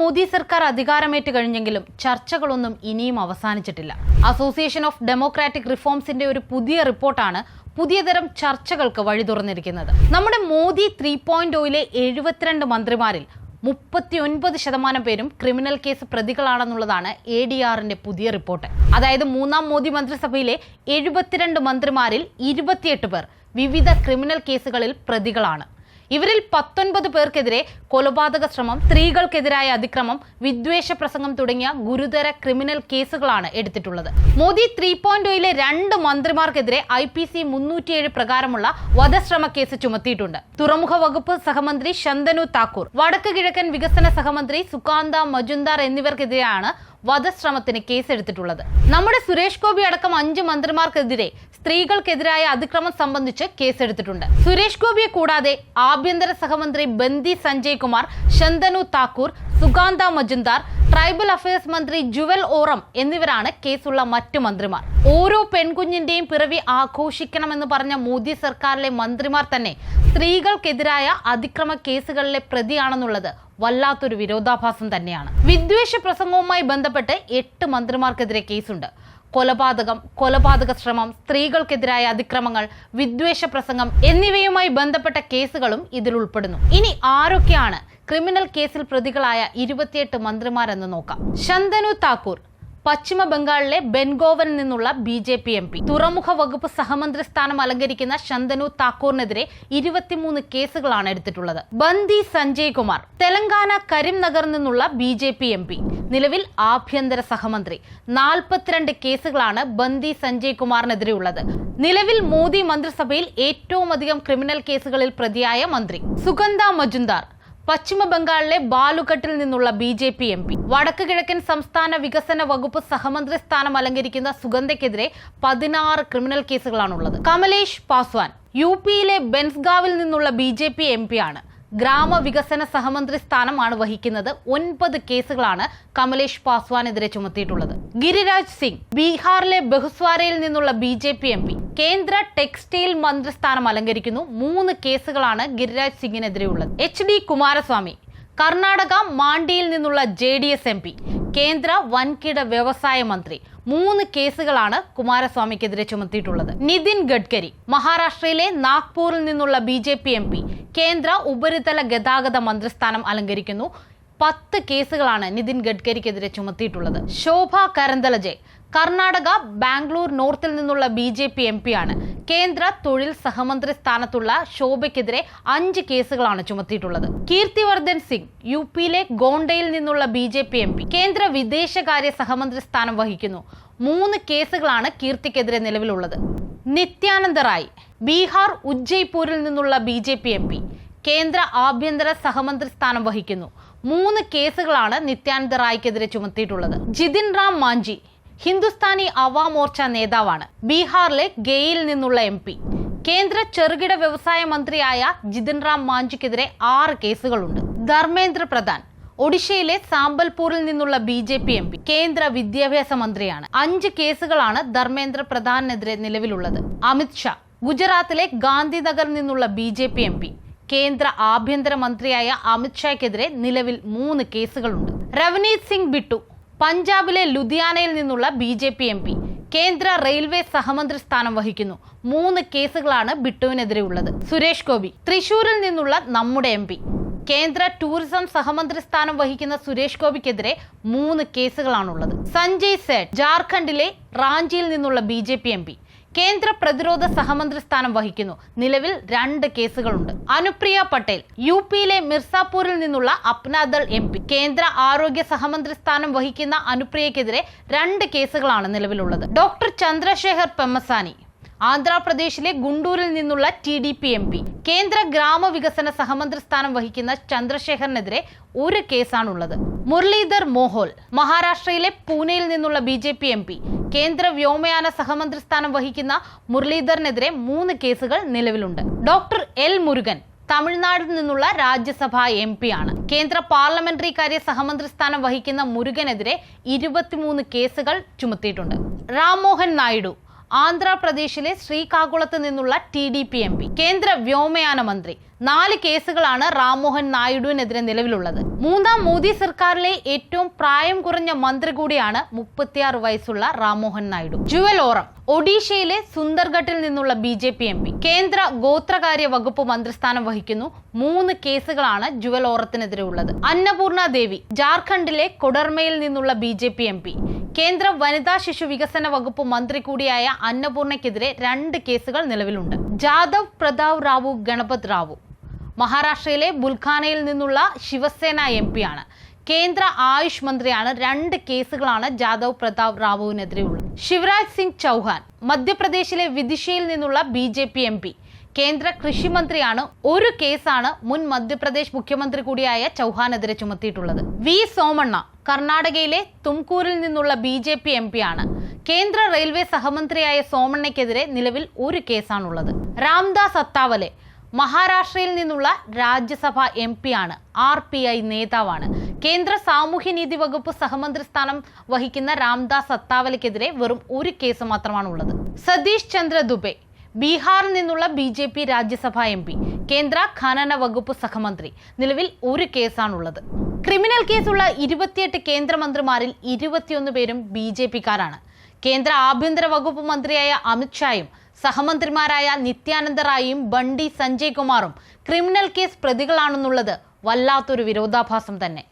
മോദി സർക്കാർ അധികാരമേറ്റ് കഴിഞ്ഞെങ്കിലും ചർച്ചകളൊന്നും ഇനിയും അവസാനിച്ചിട്ടില്ല. അസോസിയേഷൻ ഓഫ് ഡെമോക്രാറ്റിക് റിഫോംസിന്റെ ഒരു പുതിയ റിപ്പോർട്ടാണ് പുതിയതരം ചർച്ചകൾക്ക് വഴി തുറന്നിരിക്കുന്നത്. നമ്മുടെ മോദി 3.0-ലെ 72 മന്ത്രിമാരിൽ 39% പേരും ക്രിമിനൽ കേസ് പ്രതികളാണെന്നുള്ളതാണ് ADRന്റെ പുതിയ റിപ്പോർട്ട്. അതായത് മൂന്നാം മോദി മന്ത്രിസഭയിലെ 72 മന്ത്രിമാരിൽ 28 പേർ വിവിധ ക്രിമിനൽ കേസുകളിൽ പ്രതികളാണ്. ഇവരിൽ 19 പേർക്കെതിരെ കൊലപാതക ശ്രമം, സ്ത്രീകൾക്കെതിരായ അതിക്രമം, വിദ്വേഷ പ്രസംഗം തുടങ്ങിയ ഗുരുതര ക്രിമിനൽ കേസുകളാണ് എടുത്തിട്ടുള്ളത്. മോദി 3.0-ലെ 2 മന്ത്രിമാർക്കെതിരെ IPC 307 പ്രകാരമുള്ള വധശ്രമ കേസ് ചുമത്തിയിട്ടുണ്ട്. തുറമുഖ വകുപ്പ് സഹമന്ത്രി ശന്തനു താക്കൂർ, വടക്ക് കിഴക്കൻ വികസന സഹമന്ത്രി സുകാന്ത മജുംദാർ എന്നിവർക്കെതിരെയാണ് വധശ്രമത്തിന് കേസെടുത്തിട്ടുള്ളത്. നമ്മുടെ സുരേഷ് ഗോപി അടക്കം 5 മന്ത്രിമാർക്കെതിരെ സ്ത്രീകൾക്കെതിരായ അതിക്രമം സംബന്ധിച്ച് കേസെടുത്തിട്ടുണ്ട്. സുരേഷ് ഗോപിയെ കൂടാതെ ആഭ്യന്തര സഹമന്ത്രി ബന്ദി സഞ്ജയ് കുമാർ, ശന്തനു താക്കൂർ, സുകാന്ത മജുംദാർ, ട്രൈബൽ അഫയേഴ്സ് മന്ത്രി ജുവൽ ഓറം എന്നിവരാണ് കേസുള്ള മറ്റു മന്ത്രിമാർ. ഓരോ പെൺകുഞ്ഞിന്റെയും പിറവി ആഘോഷിക്കണമെന്ന് പറഞ്ഞ മോദി സർക്കാരിലെ മന്ത്രിമാർ തന്നെ സ്ത്രീകൾക്കെതിരായ അതിക്രമ കേസുകളിലെ പ്രതിയാണെന്നുള്ളത് വല്ലാത്തൊരു വിരോധാഭാസം തന്നെയാണ്. വിദ്വേഷ പ്രസംഗവുമായി ബന്ധപ്പെട്ട് 8 മന്ത്രിമാർക്കെതിരെ കേസുണ്ട്. കൊലപാതക ശ്രമം, സ്ത്രീകൾക്കെതിരായ അതിക്രമങ്ങൾ, വിദ്വേഷ പ്രസംഗം എന്നിവയുമായി ബന്ധപ്പെട്ട കേസുകളും ഇതിൽ ഉൾപ്പെടുന്നു. ഇനി ആരൊക്കെയാണ് ക്രിമിനൽ കേസിൽ പ്രതികളായ 28 മന്ത്രിമാരെന്ന് നോക്കാം. ശന്തനു താക്കൂർ, പശ്ചിമ ബംഗാളിലെ ബെൻഗോവനിൽ നിന്നുള്ള BJP MP. തുറമുഖ വകുപ്പ് സഹമന്ത്രി സ്ഥാനം അലങ്കരിക്കുന്ന ശന്തനു താക്കൂറിനെതിരെ 23 കേസുകളാണ് എടുത്തിട്ടുള്ളത്. ബന്ദി സഞ്ജയ് കുമാർ, തെലങ്കാന കരിംനഗറിൽ നിന്നുള്ള BJP MP, നിലവിൽ ആഭ്യന്തര സഹമന്ത്രി. 42 കേസുകളാണ് ബന്ദി സഞ്ജയ് കുമാറിനെതിരെ ഉള്ളത്. നിലവിൽ മോദി മന്ത്രിസഭയിൽ ഏറ്റവും അധികം ക്രിമിനൽ കേസുകളിൽ പ്രതിയായ മന്ത്രി. സുഗന്ധ മജുംദാർ, പശ്ചിമ ബംഗാളിലെ ബാലുഘട്ടിൽ നിന്നുള്ള BJP MP. വടക്ക് കിഴക്കൻ സംസ്ഥാന വികസന വകുപ്പ് സഹമന്ത്രി സ്ഥാനം അലങ്കരിക്കുന്ന സുഗന്ധയ്ക്കെതിരെ 16 ക്രിമിനൽ കേസുകളാണുള്ളത്. കമലേഷ് പാസ്വാൻ, UP-യിലെ ബെൻസ്ഗാവിൽ നിന്നുള്ള BJP MP ആണ്. ഗ്രാമവികസന സഹമന്ത്രി സ്ഥാനമാണ് വഹിക്കുന്നത്. 9 കേസുകളാണ് കമലേഷ് പാസ്വാനെതിരെ ചുമത്തിയിട്ടുള്ളത്. ഗിരിരാജ് സിംഗ്, ബീഹാറിലെ ബഹുസ്വാരയിൽ നിന്നുള്ള BJP MP, കേന്ദ്ര ടെക്സ്റ്റൈൽ മന്ത്രിസ്ഥാനം അലങ്കരിക്കുന്നു. 3 കേസുകളാണ് ഗിരിരാജ് സിംഗിനെതിരെ ഉള്ളത്. HD കുമാരസ്വാമി, കർണാടക മാണ്ടിയിൽ നിന്നുള്ള JDS MP, കേന്ദ്ര വൻകിട വ്യവസായ മന്ത്രി. 3 കേസുകളാണ് കുമാരസ്വാമിക്കെതിരെ ചുമത്തിയിട്ടുള്ളത്. നിതിൻ ഗഡ്കരി, മഹാരാഷ്ട്രയിലെ നാഗ്പൂരിൽ നിന്നുള്ള BJP MP, കേന്ദ്ര ഉപരിതല ഗതാഗത മന്ത്രിസ്ഥാനം അലങ്കരിക്കുന്നു. 10 കേസുകളാണ് നിതിൻ ഗഡ്കരിക്കെതിരെ ചുമത്തിയിട്ടുള്ളത്. ശോഭ കരന്തലജെ, കർണാടക ബാംഗ്ലൂർ നോർത്തിൽ നിന്നുള്ള BJP MP ആണ്. കേന്ദ്ര തൊഴിൽ സഹമന്ത്രി സ്ഥാനത്തുള്ള ശോഭയ്ക്കെതിരെ 5 കേസുകളാണ് ചുമത്തിയിട്ടുള്ളത്. കീർത്തിവർദ്ധൻ സിംഗ്, UP-യിലെ ഗോണ്ടയിൽ നിന്നുള്ള BJP MP, കേന്ദ്ര വിദേശകാര്യ സഹമന്ത്രി സ്ഥാനം വഹിക്കുന്നു. 3 കേസുകളാണ് കീർത്തിക്കെതിരെ നിലവിലുള്ളത്. നിത്യാനന്ദ റായ്, ബീഹാർ ഉജ്ജയ്പൂരിൽ നിന്നുള്ള BJP MP, കേന്ദ്ര ആഭ്യന്തര സഹമന്ത്രി സ്ഥാനം വഹിക്കുന്നു. 3 കേസുകളാണ് നിത്യാനന്ദ റായ്ക്കെതിരെ ചുമത്തിയിട്ടുള്ളത്. ജിതിൻ റാം മാഞ്ചി, ഹിന്ദുസ്ഥാനി അവാം മോർച്ച നേതാവാണ്. ബീഹാറിലെ ഗയയിൽ നിന്നുള്ള MP, കേന്ദ്ര ചെറുകിട വ്യവസായ മന്ത്രിയായ ജിതിൻ റാം മാഞ്ചിക്കെതിരെ 6 കേസുകളുണ്ട്. ധർമ്മേന്ദ്ര പ്രധാൻ, ഒഡീഷയിലെ സാമ്പൽപൂരിൽ നിന്നുള്ള BJP MP, കേന്ദ്ര വിദ്യാഭ്യാസ മന്ത്രിയാണ്. 5 കേസുകളാണ് ധർമ്മേന്ദ്ര പ്രധാനെതിരെ നിലവിലുള്ളത്. അമിത് ഷാ, ഗുജറാത്തിലെ ഗാന്ധിനഗറിൽ നിന്നുള്ള BJP MP, കേന്ദ്ര ആഭ്യന്തര മന്ത്രിയായ അമിത് ഷായ്ക്കെതിരെ നിലവിൽ 3 കേസുകളുണ്ട്. രവനീത് സിംഗ് ബിട്ടു, പഞ്ചാബിലെ ലുധിയാനയിൽ നിന്നുള്ള BJP MP, കേന്ദ്ര റെയിൽവേ സഹമന്ത്രി സ്ഥാനം വഹിക്കുന്നു. 3 കേസുകളാണ് ബിട്ടുവിനെതിരെ ഉള്ളത്. സുരേഷ് ഗോപി, തൃശൂരിൽ നിന്നുള്ള നമ്മുടെ MP, കേന്ദ്ര ടൂറിസം സഹമന്ത്രി സ്ഥാനം വഹിക്കുന്ന സുരേഷ് ഗോപിക്കെതിരെ 3 കേസുകളാണുള്ളത്. സഞ്ജയ് സേഠ്, ജാർഖണ്ഡിലെ റാഞ്ചിയിൽ നിന്നുള്ള BJP MP, കേന്ദ്ര പ്രതിരോധ സഹമന്ത്രി സ്ഥാനം വഹിക്കുന്നു. നിലവിൽ 2 കേസുകളുണ്ട്. അനുപ്രിയ പട്ടേൽ, UP-യിലെ മിർസാപൂരിൽ നിന്നുള്ള അപ്നാദൾ MP, കേന്ദ്ര ആരോഗ്യ സഹമന്ത്രി സ്ഥാനം വഹിക്കുന്ന അനുപ്രിയക്കെതിരെ 2 കേസുകളാണ് നിലവിലുള്ളത്. ഡോക്ടർ ചന്ദ്രശേഖർ പെമ്മസാനി, ആന്ധ്രാപ്രദേശിലെ ഗുണ്ടൂരിൽ നിന്നുള്ള TDP MP, കേന്ദ്ര ഗ്രാമവികസന സഹമന്ത്രി സ്ഥാനം വഹിക്കുന്ന ചന്ദ്രശേഖറിനെതിരെ 1 കേസാണുള്ളത്. മുരളീധർ മോഹോൽ, മഹാരാഷ്ട്രയിലെ പൂനെയിൽ നിന്നുള്ള BJP MP, കേന്ദ്ര വ്യോമയാന സഹമന്ത്രി സ്ഥാനം വഹിക്കുന്ന മുരളീധറിനെതിരെ 3 കേസുകൾ നിലവിലുണ്ട്. ഡോക്ടർ L മുരുകൻ, തമിഴ്നാട്ടിൽ നിന്നുള്ള രാജ്യസഭാ MP ആണ്. കേന്ദ്ര പാർലമെന്ററി കാര്യ സഹമന്ത്രി സ്ഥാനം വഹിക്കുന്ന മുരുകനെതിരെ 23 കേസുകൾ ചുമത്തിയിട്ടുണ്ട്. രാംമോഹൻ നായിഡു, ആന്ധ്രാപ്രദേശിലെ ശ്രീകാകുളത്ത് നിന്നുള്ള TDP MP, കേന്ദ്ര വ്യോമയാന മന്ത്രി. 4 കേസുകളാണ് റാംമോഹൻ നായിഡുവിനെതിരെ നിലവിലുള്ളത്. മൂന്നാം മോദി സർക്കാരിലെ ഏറ്റവും പ്രായം കുറഞ്ഞ മന്ത്രി കൂടിയാണ് 36 വയസ്സുള്ള റാംമോഹൻ നായിഡു. ജുവൽ ഓറം, ഒഡീഷയിലെ സുന്ദർഗഡിൽ നിന്നുള്ള BJP MP, കേന്ദ്ര ഗോത്രകാര്യ വകുപ്പ് മന്ത്രിസ്ഥാനം വഹിക്കുന്നു. 3 കേസുകളാണ് ജുവൽ ഓറത്തിനെതിരെ ഉള്ളത്. അന്നപൂർണ ദേവി, ജാർഖണ്ഡിലെ കൊഡർമയിൽ നിന്നുള്ള BJP MP, കേന്ദ്ര വനിതാ ശിശു വികസന വകുപ്പ് മന്ത്രി കൂടിയായ അന്നപൂർണയ്ക്കെതിരെ 2 കേസുകൾ നിലവിലുണ്ട്. ജാദവ് പ്രതാപ് റാവു ഗണപത് റാവു, മഹാരാഷ്ട്രയിലെ ബുൽഖാനയിൽ നിന്നുള്ള ശിവസേന MP ആണ്. കേന്ദ്ര ആയുഷ് മന്ത്രിയാണ്. 2 കേസുകളാണ് ജാദവ് പ്രതാപ് റാവുവിനെതിരെയുള്ളത്. ശിവരാജ് സിംഗ് ചൗഹാൻ, മധ്യപ്രദേശിലെ വിദിഷയിൽ നിന്നുള്ള BJP MP, കേന്ദ്ര കൃഷി മന്ത്രിയാണ്. 1 കേസാണ് മുൻ മധ്യപ്രദേശ് മുഖ്യമന്ത്രി കൂടിയായ ചൗഹാനെതിരെ ചുമത്തിയിട്ടുള്ളത്. വി സോമണ്ണ, കർണാടകയിലെ തുംകൂരിൽ നിന്നുള്ള BJP MP ആണ്. കേന്ദ്ര റെയിൽവേ സഹമന്ത്രിയായ സോമണ്ണയ്ക്കെതിരെ നിലവിൽ 1 കേസാണുള്ളത്. രാംദാസ് അത്താവലെ, മഹാരാഷ്ട്രയിൽ നിന്നുള്ള രാജ്യസഭ MP ആണ്. RPI നേതാവാണ്. കേന്ദ്ര സാമൂഹ്യനീതി വകുപ്പ് സഹമന്ത്രി സ്ഥാനം വഹിക്കുന്ന രാംദാസ് അത്താവലയ്ക്കെതിരെ വെറും 1 കേസ് മാത്രമാണുള്ളത്. സതീഷ് ചന്ദ്ര ദുബെ, ബീഹാറിൽ നിന്നുള്ള BJP രാജ്യസഭ MP, കേന്ദ്ര ഖനന വകുപ്പ് സഹമന്ത്രി. നിലവിൽ 1 കേസാണുള്ളത്. ക്രിമിനൽ കേസുള്ള 28 കേന്ദ്രമന്ത്രിമാരിൽ 21 പേരും BJP-കാരാണ്. കേന്ദ്ര ആഭ്യന്തര വകുപ്പ് മന്ത്രിയായ അമിത്ഷായും സഹമന്ത്രിമാരായ നിത്യാനന്ദ റായിയും ബണ്ടി സഞ്ജയ് കുമാറും ക്രിമിനൽ കേസ് പ്രതികളാണെന്നുള്ളത് വല്ലാത്തൊരു വിരോധാഭാസം തന്നെ.